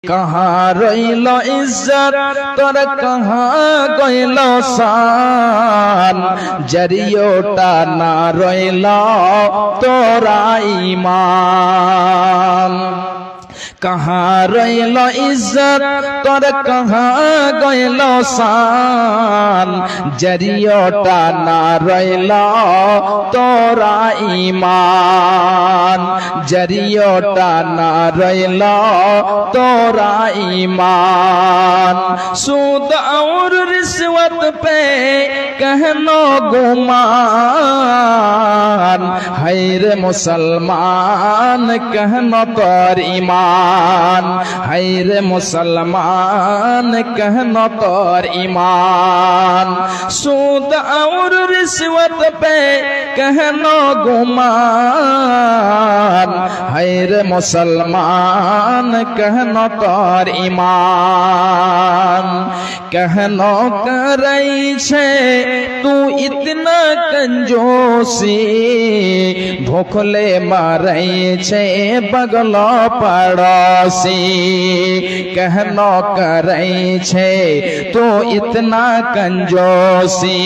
कहाँ रहिलो इज्जत तोर कहाँ गइलो शान जरियोटा ना रहिलो तोरा ईमान कहाँ रहिलो इज्जत तोर कहाँ गइलो शान जरियोटा ना रहिलो तोरा ईमान जरियोटा ना रहिलो तोरा ईमान सूद और रिश्वत पे कहनो गुमान हैर मुसलमान कहनो तोर ईमान हैर मुसलमान कहनो तोर ईमान सूद और रिश्वत पे कहनो गुमान हैर मुसलमान कहनो तोर ईमान कहनो करै छे तू इतना कंजूसी भूखले मारै छे बगलो पड़ोसी कहनो करै छे तू इतना कंजूसी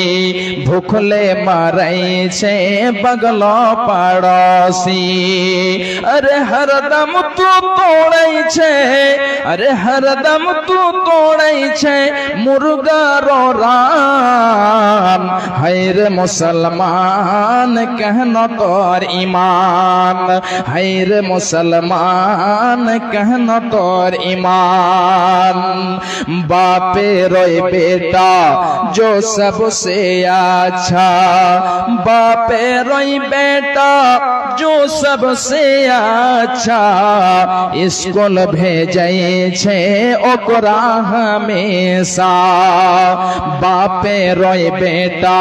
भूखले मारै छे बगलो पड़ोसी अरे हरदम तू तोड़ै छे अरे हरदम तू तोड़ै छे मुर्गा रो रान हैर मुसलमान कहनो तोर ईमान हैर मुसलमान कहनो तोर ईमान बापे रोए बेटा जो सबसे अच्छा बापे रोए बेटा जो सबसे अच्छा स्कूल भेजै छे ओकरा हमेशा बापे रोए बेटा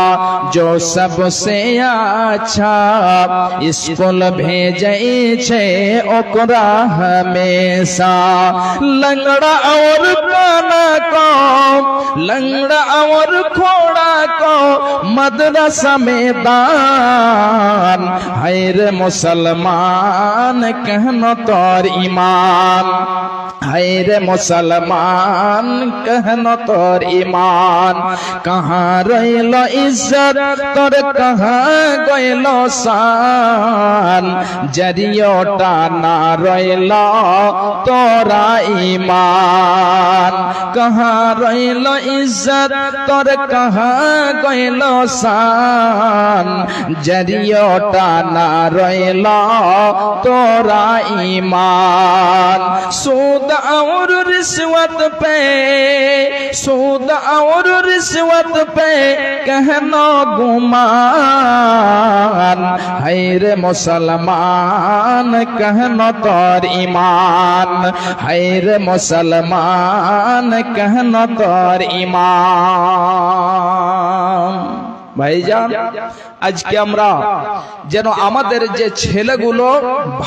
जो सबसे अच्छा स्कूल भेजै छे ओकरा हमेशा लंगड़ा और काना को लंगड़ा और खोड़ा को मदरसा में दान हैर मुसलमान कहनो तोर ईमान हैर मुसलमान कहनो तोर ईमान कहाँ रहिलो इज्जत तोर कहाँ गइलो शान जरियोटा ना रहिलो तोरा ईमान कहाँ रहिलो इज्जत तोर कहाँ गइलो शान जरियोटा ना रहिलो तोरा ईमान सूद और रिश्वत पे सूद और रिश्वत पे कहनो गुमान हैर मुसलमान कहनो तोर ईमान हैर मुसलमान कहनो तोर ईमान ভাইজান আজকে আমরা যেন আমাদের যে ছেলেগুলো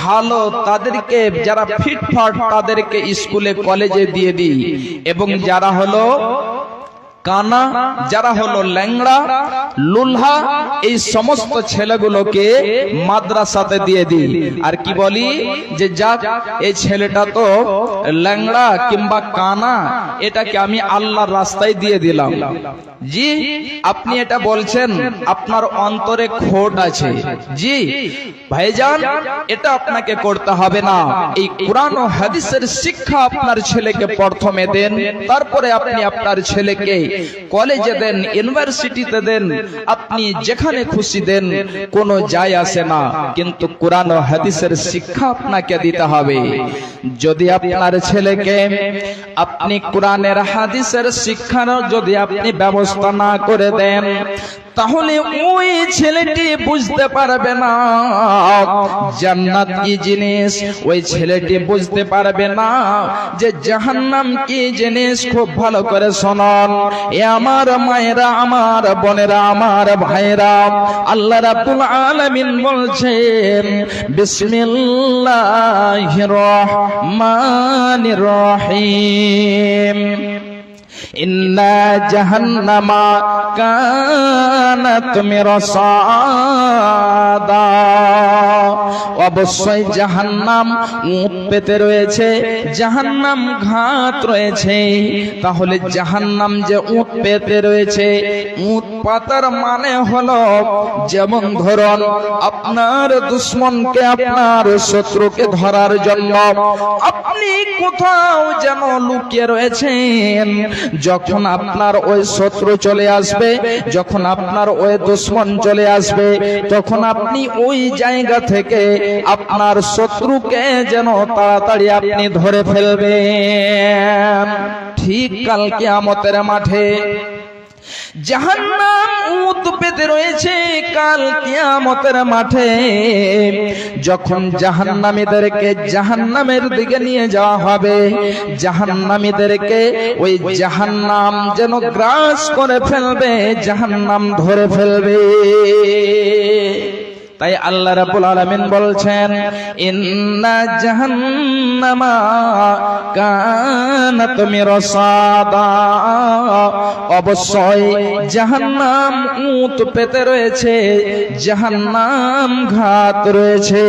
ভালো তাদেরকে যারা ফিটফাট তাদেরকে স্কুলে কলেজে দিয়ে দিই এবং যারা হলো কানা যারা হলো ল্যাংড়া লুলহা এই সমস্ত ছেলেগুলোকে মাদ্রাসাতে দিয়ে দিই আর কি বলি যে যাক এই ছেলেটা তো ল্যাংড়া কিংবা কানা এটাকে আমি আল্লাহর রাস্তায় দিয়ে দিলাম জি আপনি এটা বলছেন আপনার অন্তরে খোট আছে জি ভাইজান এটা আপনাকে করতে হবে না এই কোরআন ও হাদিসের শিক্ষা আপনার ছেলেকে প্রথমে দেন তারপরে আপনি আপনার ছেলেকে কলেজে দেন ইউনিভার্সিটিতে দেন আপনি যেখানে খুশি দেন কোনো যায় আসে না কিন্তু কোরআন ও হাদিসের শিক্ষা আপনাকে দিতে হবে যদি আপনার ছেলেকে আপনি কোরআনের হাদিসের শিক্ষার যদি আপনি ব্যবস্থা না করে দেন তাহলে ওই ছেলেটি বুঝতে পারবে না জান্নাত কি জিনিস ওই ছেলেটি বুঝতে পারবে না যে জাহান্নাম কি জিনিস খুব ভালো করে শুনুন এ আমার মায়েরা আমার বোনেরা আমার ভাইরা আল্লাহ রাব্বুল আলামিন বলছেন বিসমিল্লাহির রহমানির রহিম إن جهنم كانت مرصادا অবশ্যই জাহান্নাম উট পেতে রয়েছে, জাহান্নাম ঘাত রয়েছে। তাহলে জাহান্নাম যে উট পেতে রয়েছে, উট পাতার মানে হলো, যেমন ধরুন আপনার দুশমনকে, আপনার শত্রুকে ধরার জন্য আপনি কোথাও যেন লুকিয়ে রয়েছেন। যখন আপনার ওই শত্রু চলে আসবে, যখন আপনার ওই দুশমন চলে আসবে, তখন আপনি ওই জায়গা থেকে আপনার শত্রুকে যেন তাড়াতাড়ি আপনি ধরে ফেলবেন। ঠিক কাল কিয়ামতের মাঠে জাহান্নাম উট পেতে রয়েছে। কাল কিয়ামতের মাঠে যখন জাহান্নামীদেরকে জাহান্নামের দিকে নিয়ে যাওয়া হবে, জাহান্নামীদেরকে ওই জাহান্নাম যেন গ্রাস করে ফেলবে, জাহান্নাম ধরে ফেলবে। তাই আল্লাহ রাব্বুল আলামিন বলছেন, ইন্না জাহান্নামা কানাত মিরসাদা, অবশ্যই জাহান্নাম উট পেতে রয়েছে, জাহান্নাম ঘাত রয়েছে।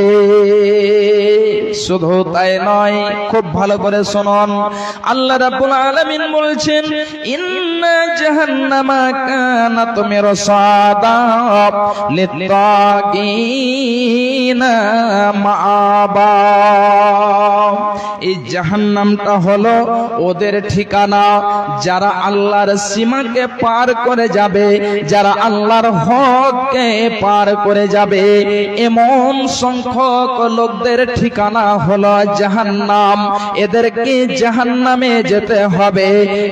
শুধু তাই নয়, খুব ভালো করে শুনুন, আল্লাহ রাব্বুল আলামিন বলছেন, ইন্না জাহান্নামা কানাত মিরসাদা লিত্তাগিনা মাআবা। এই জাহান্নামটা হলো ওদের ঠিকানা, যারা আল্লাহর সীমাকে পার করে যাবে, যারা আল্লাহর হককে পার করে যাবে, এমন সংখ্যক লোকদের ঠিকানা হলো জাহান্নাম। এদেরকে জাহান্নামে যেতে হবে,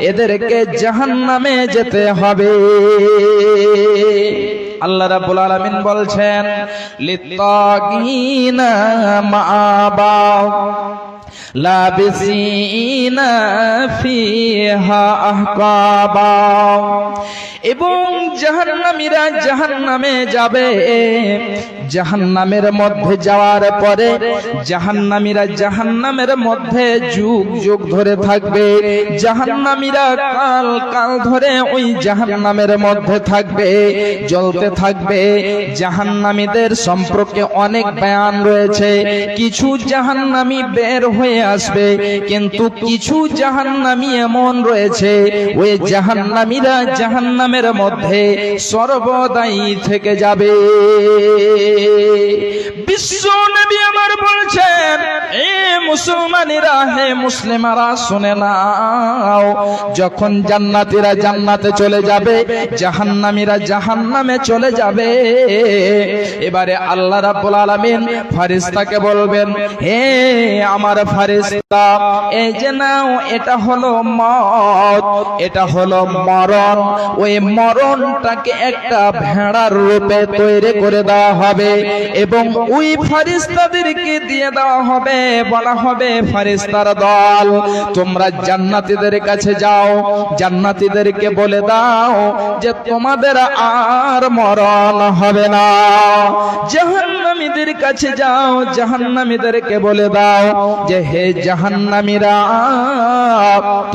এদেরকে জাহান্নামে যেতে হবে। আল্লাহ রাব্বুল আলামিন বলছেন, লিত্তাগিনা মাআবা লাবিসিনা ফিহা আহকাবা। এবং জাহান্নামীরা জাহান্নামে যাবে, জাহান্নামের মধ্যে যাওয়ার পরে জাহান্নামীরা জাহান্নামের মধ্যে যুগ যুগ ধরে থাকবে। জাহান্নামীরা কাল কাল ধরে ওই জাহান্নামের মধ্যে থাকবে, জ্বলতে থাকবে। জাহান্নামীদের সম্পর্কে অনেক বয়ান রয়েছে। কিছু জাহান্নামী বের হয়ে আসবে, কিন্তু কিছু জাহান্নামী এমন রয়েছে, ওই জাহান্নামীরা জাহান্নামের মধ্যে সর্বদাই থেকে যাবে। বিশ্ব নবী আমার বলছেন, এ মুসলমানেরা, হে মুসলিমারা, শুনে নাও, যখন জান্নাতীরা জান্নাতে চলে যাবে, জাহান্নামীরা জাহান্নামে চলে যাবে, এবারে আল্লাহ রাব্বুল আলামিন ফেরেশতাকে বলবেন, হে আমার ফেরেশতা, এই যে নাও, এটা হলো মওত, এটা হলো মরণ। ওই মরণটাকে একটা ভেড়ার রূপে তৈরি করে দেওয়া হবে এবং ওই ফেরেশতাদেরকে দিয়ে দেওয়া হবে। বলা হবে, ফেরেশতার দল, তোমরা জান্নাতীদের কাছে যাও, জান্নাতীদেরকে বলে দাও যে তোমাদের আর মরণ হবে না। জাহান্নামীদের কাছে যাও, জাহান্নামীদেরকে বলে দাও যে হে জাহান্নামীরা,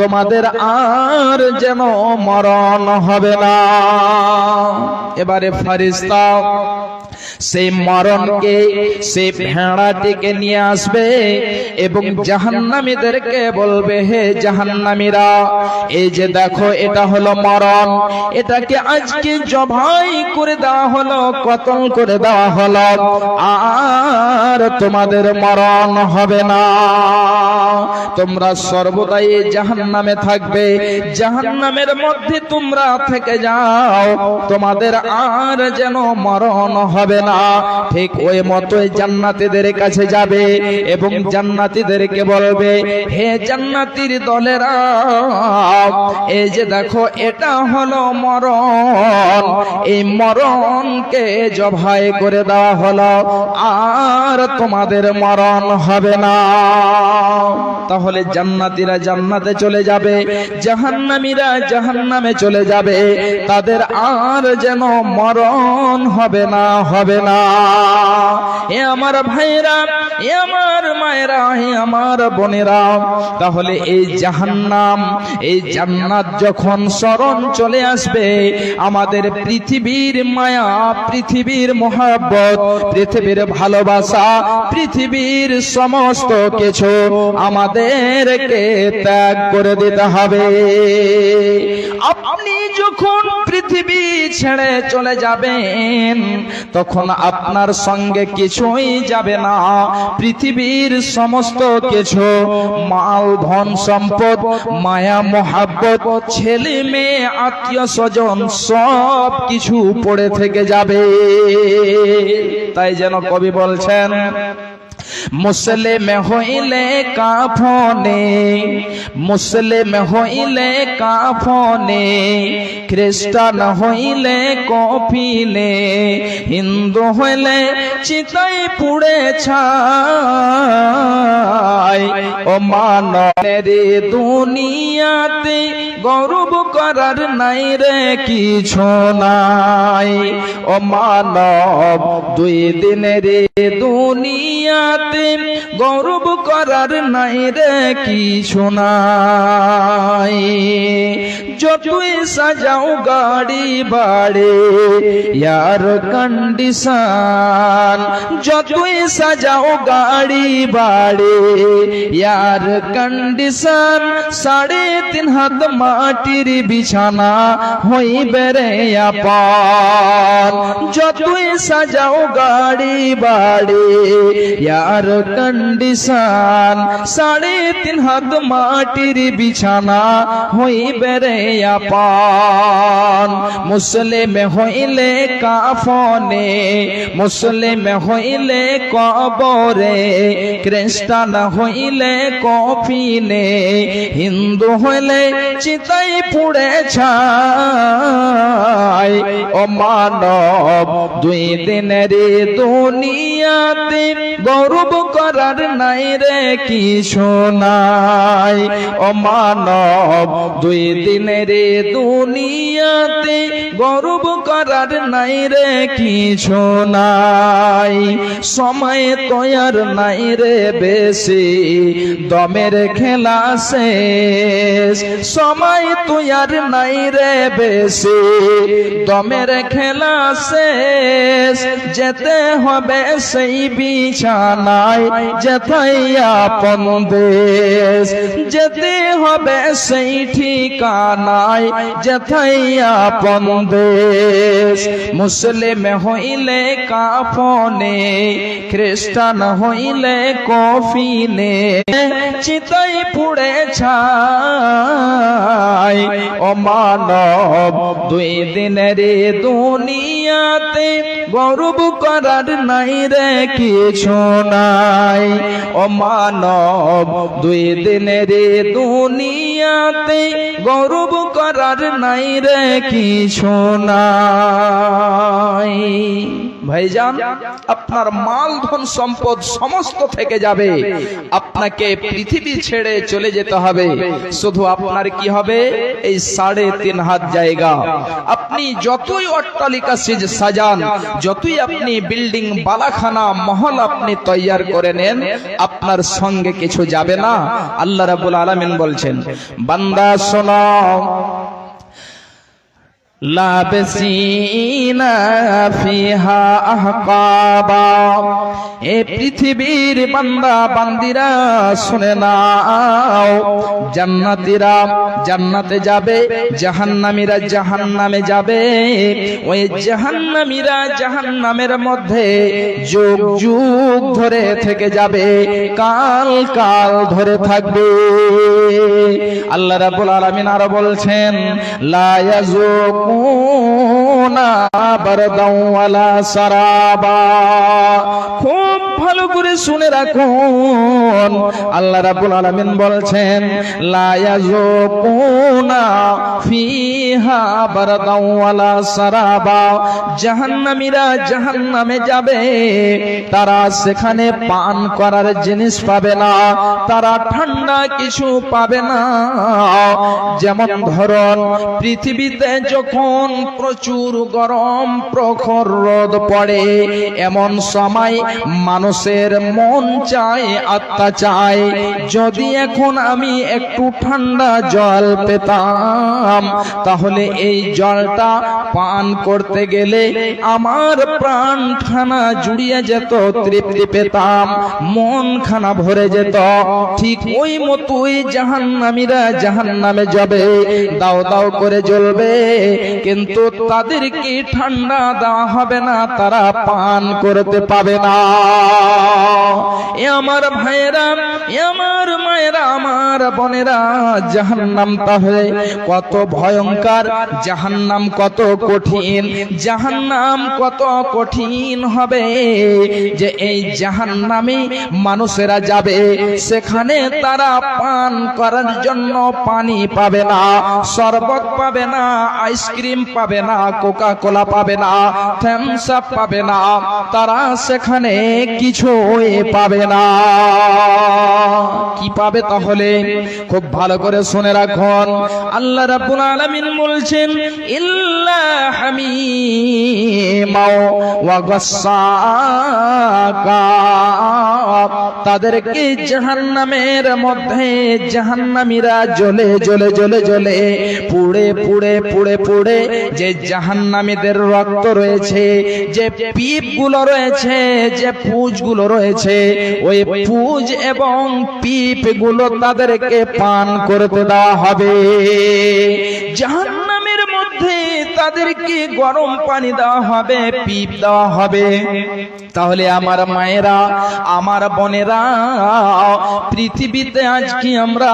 তোমাদের আর যেন মরণ হবে না। এবারে ফেরেশতা সেই মরণকে, সেই ভেড়াটিকে নিয়ে আসবে এবং জাহান্নামীদেরকে বলবে, হে জাহান্নামীরা, এই যে দেখো, এটা হলো মরণ, এটাকে আজকে জবাই করে দেওয়া হলো, কতল করে দেওয়া হলো, আর তোমাদের মরণ হবে না। তোমরা সর্বদাই জাহান্নামে থাকবে, জাহান্নামের মধ্যে তোমরা থেকে যাও, তোমাদের আর যেন মরণ হবে না। ঠিক ওই মতোই জান্নাতীদের কাছে যাবে এবং জান্নাতীদেরকে বলবে, হে জান্নাতীর দলেরা, এই যে দেখো, এটা হলো মরণ, এই মরণকে জবাই করে দেওয়া হলো, আর তোমাদের মরণ হবে না। তাহলে জান্নাতীরা জান্নাতে চলে যাবে, জাহান্নামীরা জাহান্নামে চলে যাবে, তাদের আর যেন মরণ হবে না, হবে হবে না। এ আমার ভাইরা, এ আমার মায়েরা, এ আমার বোনেরা, তাহলে এই জাহান্নাম, এই জান্নাত যখন স্মরণ চলে আসবে, আমাদের পৃথিবীর মায়া, পৃথিবীর মহব্বত, পৃথিবীর ভালোবাসা, পৃথিবীর সমস্ত কিছু আমাদেরকে ত্যাগ করে দিতে হবে। আপনি যখন পৃথিবী ছেড়ে চলে যাবেন, তখন আপনার সঙ্গে কিছুই যাবে না। পৃথিবীর সমস্ত কিছু, মাল, ধন সম্পদ, মায়া মহাব্বত, ছেলে মেয়ে, আত্মীয় স্বজন, সব কিছু পড়ে থেকে যাবে। তাই যেন কবি বলছেন, মুসলিম হইলে কাফনে, মুসলিম হইলে কাফনে, খ্রিস্টান হইলে কফিনে, হিন্দু হইলে চিতাই পুড়ে ছাই। ও মানবের দুনিয়াতে গৌরব করার নাই রে কিছু নাই। ও মানব দুই দিনের দুনিয়াতে গৌরব করার নাই রে কিছু নাই। যতই সাজাও গাড়ি বাড়ে ইয়ার কন্ডিশন, যতই সাজাও গাড়ি বাড়ে ইয়ার কন্ডিশন, 3.5 হাত মাটির বিছানা হইবে রে আপন। যতই সাজাও গাড়ি বাড়ে ইয়ার কন্ডিশন, 3.5 হাত মাটির বিছানা হইবে রে আপন। মুসলিম হইলে কাফনে, মুসলিম হইলে কবরে, খ্রিস্টান হইলে কফিনে, হিন্দু হইলে চিতাই পুড়ে ছাই। ও মানব দুই দিনের দুনিয়াতে গৌরব করার নাই রে কিছু নাই। ও মানব দুই দিনের দুনিয়াতে গৌরব করার নাই রে কিছু নাই। সময় তৈয়ার নাই রে বেশি, দমের খেলা শেষ। সময় তৈয়ার নাই রে বেশি, দমের খেলা শেষ। যেতে হবে সেই বিছানায় যেথায় আপন দেশ, যেতে হবে সেই ঠিকানায় যেথায় আপন দেশ। মুসলিম হইলে কাফনে, খ্রিস্টান হইলে কফিনে, চিতাই পুড়ে ছাই। ও মানব দুই দিনের দুনিয়াতে গৌরব করার নাই রে কিছু নাই। ও মানব দুই দিনের দুনিয়াতে গৌরব করার নাই রে কিছু নাই। ভাইজান, আপনার মাল, ধন, সম্পদ সমস্ত থেকে যাবে, আপনাকে পৃথিবী ছেড়ে চলে যেতে হবে। শুধু আপনার কি হবে? এই 3.5 হাত জায়গা। আপনি যতই অট্টালিকা সাজান, যতই আপনি বিল্ডিং, বালাখানা, মহল আপনি তৈয়ার করে নেন, আপনার সঙ্গে কিছু যাবে না। আল্লাহ রাব্বুল আলামিন বলছেন, বান্দা শোনো, লাবসিনা ফিহা আহকাবা। এ পৃথিবীর বান্দা বান্দিরা শুনে নাও, জান্নাতীরা জান্নাতে যাবে, জাহান্নামীরা জাহান্নামে যাবে। ওই জাহান্নামীরা জাহান্নামের মধ্যে যুগ যুগ ধরে থেকে যাবে, কাল কাল ধরে থাকবে। আল্লাহ রাব্বুল আলামিন আরো বলছেন, লা ইয়াযুকুনা বারদাও ওয়ালা সারাবা। খুব ভালো করে শুনে রাখুন, আল্লাহ রাব্বুল আলামিন বলছেন লা ইয়াযুকুনা ফিহা বারদাও ওয়ালা সারাবা। জাহান্নামীরা জাহান্নামে যাবে, তারা সেখানে পান করার জিনিস পাবে না, তারা ঠান্ডা কিছু পাবে না। যেমন ধরুন পৃথিবীতে যখন প্রচুর গরম প্রখর রোদ পড়ে, এমন সময় মানুষের মন চায়, আত্মা চায় যদি এখন আমি একটু ঠান্ডা জল পেতাম, তাহলে এই জলটা পান করতে গেলে আমার প্রাণ খানা জুড়িয়ে যেত, তৃপ্তি পেতাম, মন খানা ভরে যেত। ঠিক ওই মতোই জাহান্নামীরা জাহান্নামে যাবে, দাও দাও করে জ্বলবে, কিন্তু তাদেরকে ঠান্ডা দেওয়া হবে না, তারা পান করতে পাবে না। এ আমার ভাইয়েরা, এ আমার মায়েরা, আমার বোনেরা, জাহান্নাম তাহলে কত ভয়ঙ্কর, জাহান্নাম কত কঠিন, জাহান্নাম কত কঠিন হবে যে এই জাহান্নামে মানুষেরা যাবে, সেখানে তারা পান করার জন্য পানি পাবে না, শরবত পাবে না, আইসক্রিম পাবে না, কোকা কোলা পাবে না, থামস আপ পাবে না, তারা সেখানে কিছুই পাবে না। কি পাবে তাহলে? খুব ভালো করে শুনে রাখুন, আল্লাহ রাব্বুল আলামিন বলছেন ইল্লা হামিমা ওয়া গাসসাকা। তাদেরকে জাহান্নামের মধ্যে জাহান্নামীরা জ্বলে জ্বলে জ্বলে জ্বলে পুড়ে পুড়ে পুড়ে পুড়ে যে জাহান্নামীদের রক্ত রয়েছে, যে পিপগুলো রয়েছে, যে পুঁজগুলো রয়েছে, ওই পুঁজ এবং পিপগুলো তাদেরকে পান করতে দেওয়া হবে। জাহান্নামের মধ্যে তাদেরকে গরম পানি দেওয়া হবে, পিপ দেওয়া হবে। তাহলে আমার মায়েরা, আমার বোনেরা, পৃথিবীতে আজকে আমরা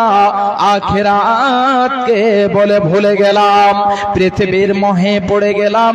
আখিরাতকে বলে ভুলে গেলাম, পৃথিবীর মোহে পড়ে গেলাম,